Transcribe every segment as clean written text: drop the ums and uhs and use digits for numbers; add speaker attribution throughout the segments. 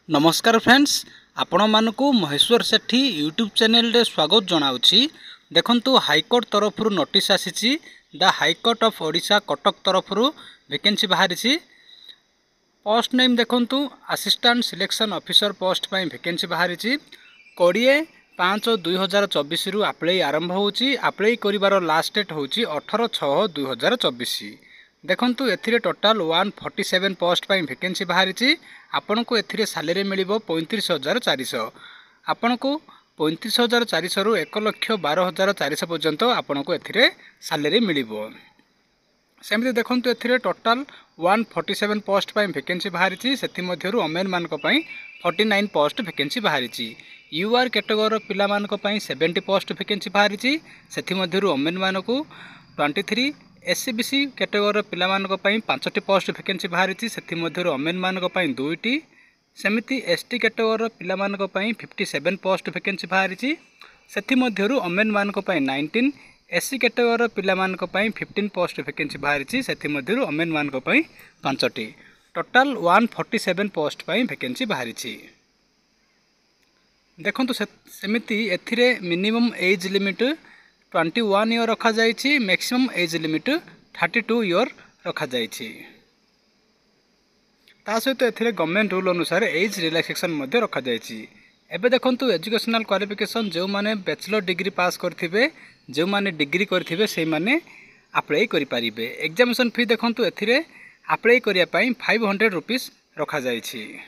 Speaker 1: नमस्कार फ्रेंड्स, आपण मानकु महेश्वर सेठी यूट्यूब चैनल रे स्वागत जनाउछि। देखंतु हाईकोर्ट तरफ नोटिस आसीछि। The high court of Odisha Cuttack तरफ वैकेंसी बाहरी। पोस्ट नेम देखंतु असिस्टेंट सिलेक्शन ऑफिसर पोस्ट पई वैकेंसी बाहरी। 20/5/2024 रु अप्लाई आरंभ होउछि। अप्लाई करिवार लास्ट डेट होउछि 18/6/2024। देखंतु एथिरे टोटाल 147 पोस्ट पई वैकेंसी बाहरी। आपन को एथिरे सैलरी मिलिबो 35,400। आपन को 35,400 रु 1,12,400 पर्यंत आपन को एथिरे सैलरी मिलिबो। सेमति देखंतु एथिरे टोटाल 147 पोस्ट पई वैकेंसी बाहरी। सेथि मध्यरु ओमेन मान को पई 49 पोस्ट वैकेंसी बाहरी। यूआर कैटेगरी पिला मान को पई 70 पोस्ट वैकेंसी बाहरी। सेथि मध्यरु ओमेन मान को 23। एससीबीसी कैटेगरी पिला मान को पई 5टी पोस्ट वैकेंसी बाहरी। सेथि मध्यरु ओमेन मान को पई 2टी। सेमिति एसटी कैटेगरी पिला मान को पई 57 पोस्ट वैकेंसी बाहरी। सेथि मध्यरु ओमेन मान को पई 19। एससी कैटेगरी पिला मान को पई 15 पोस्ट वैकेंसी बाहरी। सेथि मध्यरु ओमेन मान को पई 5टी। टोटाल 147 पोस्ट पई वैकेंसी बाहरी। देखंतु सेमिति एथिरे मिनिमम एज लिमिट 21 ईयर रखा जाइछि। मैक्सिमम एज लिमिट 32 ईयर रखा जाइछि। ता सहित एथिरे गवर्नमेंट रूल अनुसार एज रिलैक्सेशन मध्ये रखा जाइछि। एबे देखंतु एजुकेशनल क्वालिफिकेशन जो माने बैचलर डिग्री पास करथिबे, जो माने डिग्री करथिबे से माने अप्लाई करि परिबे। एग्जामिनेशन फी देखंतु एथिरे अप्लाई करिया पई 500 रुपीस रखा जाइछि।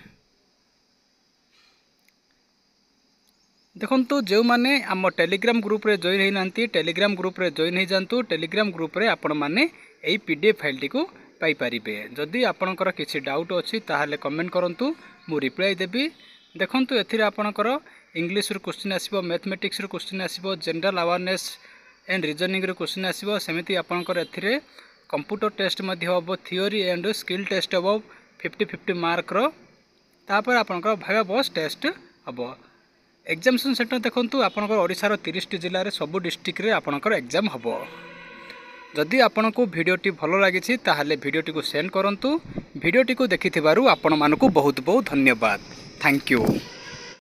Speaker 1: देखंतु जो माने आम टेलीग्राम ग्रुप रे जॉइन होई नांती, टेलीग्राम ग्रुप रे जॉइन हो जांतु। टेलीग्राम ग्रुप रे आपण माने एई पीडीएफ फाइल टिको पाई परिबे। जदि आपनकर किछि डाउट अछि ताहाले कमेंट करंतु, मु रिप्लाई देबी। देखंतु एथिरे आपनकर इंग्लिश रो क्वेश्चन आसीबो, मैथमेटिक्स रो क्वेश्चन आसीबो, जनरल अवेयरनेस एंड रीजनिंग रो क्वेश्चन आसीबो। सेमिति आपनकर एथिरे कंप्यूटर टेस्ट मध्ये हबो, थ्योरी एंड स्किल टेस्ट हबो 50-50 मार्क रो। तापर आपनकर भागा बॉस टेस्ट हबो। एग्जामिनेशन सेंटर देखंतु आपनकर ओडिसा रो 30 जिल्ला रे सब डिस्ट्रिक्ट रे आपनकर एग्जाम हबो। जदि आपनको वीडियोटी भलो लागिछि ताहाले वीडियोटी को सेंड करंतु। वीडियोटी को देखिथिबारु आपण मानको बहुत बहुत धन्यवाद। Thank you.